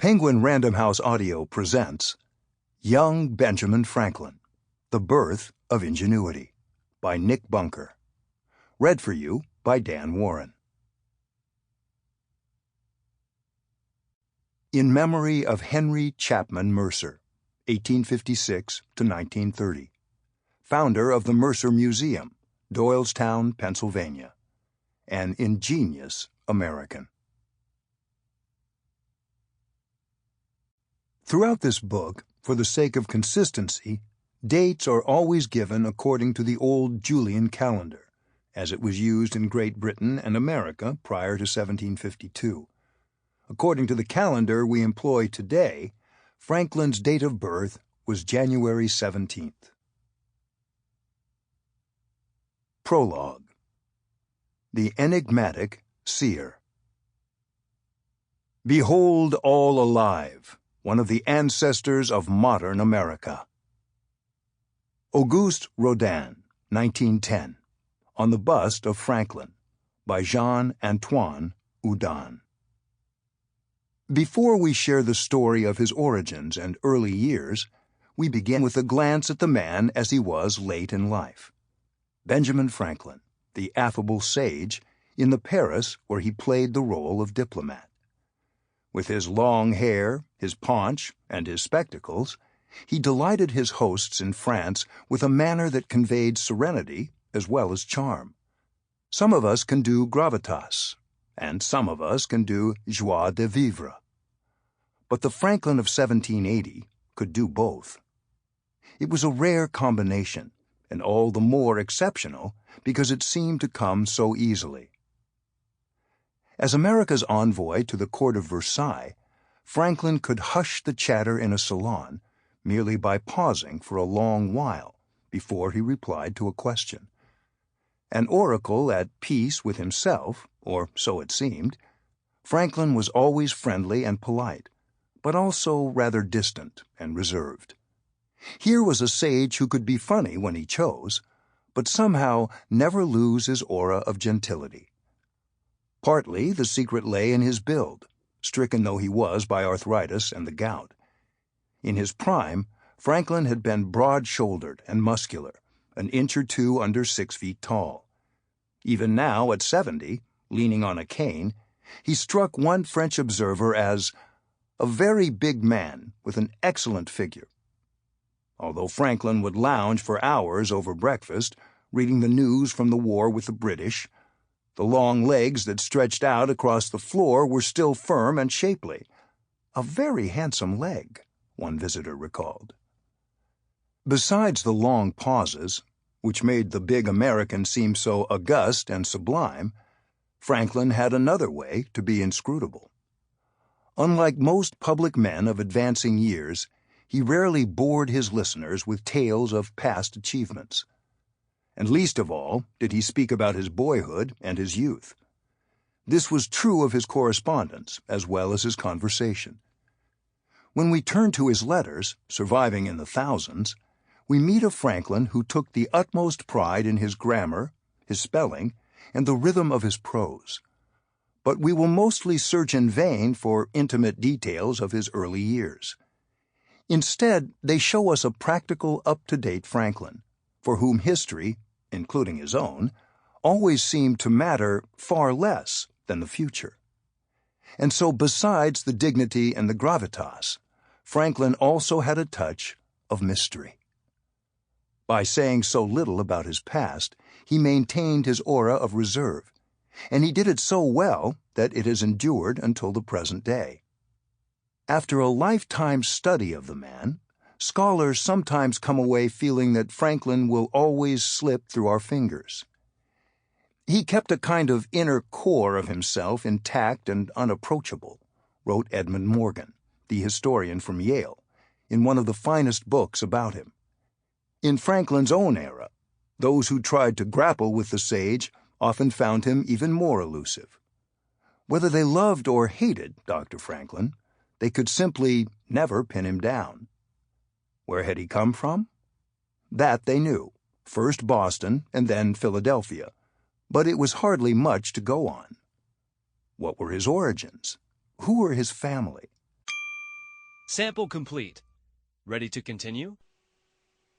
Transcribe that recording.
Penguin Random House Audio presents Young Benjamin Franklin, The Birth of Ingenuity by Nick Bunker. Read for you by Dan Woren. In memory of Henry Chapman Mercer, 1856 to 1930, founder of the Mercer Museum, Doylestown, Pennsylvania, an ingenious American. Throughout this book, for the sake of consistency, dates are always given according to the old Julian calendar, as it was used in Great Britain and America prior to 1752. According to the calendar we employ today, Franklin's date of birth was January 17th. Prologue. The Enigmatic Seer. Behold all alive, one of the ancestors of modern America. Auguste Rodin, 1910, on the bust of Franklin, by Jean-Antoine Houdon. Before we share the story of his origins and early years, we begin with a glance at the man as he was late in life. Benjamin Franklin, the affable sage, in the Paris where he played the role of diplomat. With his long hair, his paunch, and his spectacles, he delighted his hosts in France with a manner that conveyed serenity as well as charm. Some of us can do gravitas, and some of us can do joie de vivre. But the Franklin of 1780 could do both. It was a rare combination, and all the more exceptional because it seemed to come so easily. As America's envoy to the court of Versailles, Franklin could hush the chatter in a salon merely by pausing for a long while before he replied to a question. An oracle at peace with himself, or so it seemed, Franklin was always friendly and polite, but also rather distant and reserved. Here was a sage who could be funny when he chose, but somehow never lose his aura of gentility. Partly the secret lay in his build, stricken though he was by arthritis and the gout. In his prime, Franklin had been broad-shouldered and muscular, an inch or two under 6 feet tall. Even now, at 70, leaning on a cane, he struck one French observer as a very big man with an excellent figure. Although Franklin would lounge for hours over breakfast, reading the news from the war with the British, the long legs that stretched out across the floor were still firm and shapely. A very handsome leg, one visitor recalled. Besides the long pauses, which made the big American seem so august and sublime, Franklin had another way to be inscrutable. Unlike most public men of advancing years, he rarely bored his listeners with tales of past achievements. And least of all did he speak about his boyhood and his youth. This was true of his correspondence as well as his conversation. When we turn to his letters, surviving in the thousands, we meet a Franklin who took the utmost pride in his grammar, his spelling, and the rhythm of his prose. But we will mostly search in vain for intimate details of his early years. Instead, they show us a practical, up-to-date Franklin, for whom history, including his own, always seemed to matter far less than the future. And so besides the dignity and the gravitas, Franklin also had a touch of mystery. By saying so little about his past, he maintained his aura of reserve, and he did it so well that it has endured until the present day. After a lifetime study of the man, scholars sometimes come away feeling that Franklin will always slip through our fingers. He kept a kind of inner core of himself intact and unapproachable, wrote Edmund Morgan, the historian from Yale, in one of the finest books about him. In Franklin's own era, those who tried to grapple with the sage often found him even more elusive. Whether they loved or hated Dr. Franklin, they could simply never pin him down. Where had he come from? That they knew, first Boston and then Philadelphia, but it was hardly much to go on. What were his origins? Who were his family? Sample complete. Ready to continue?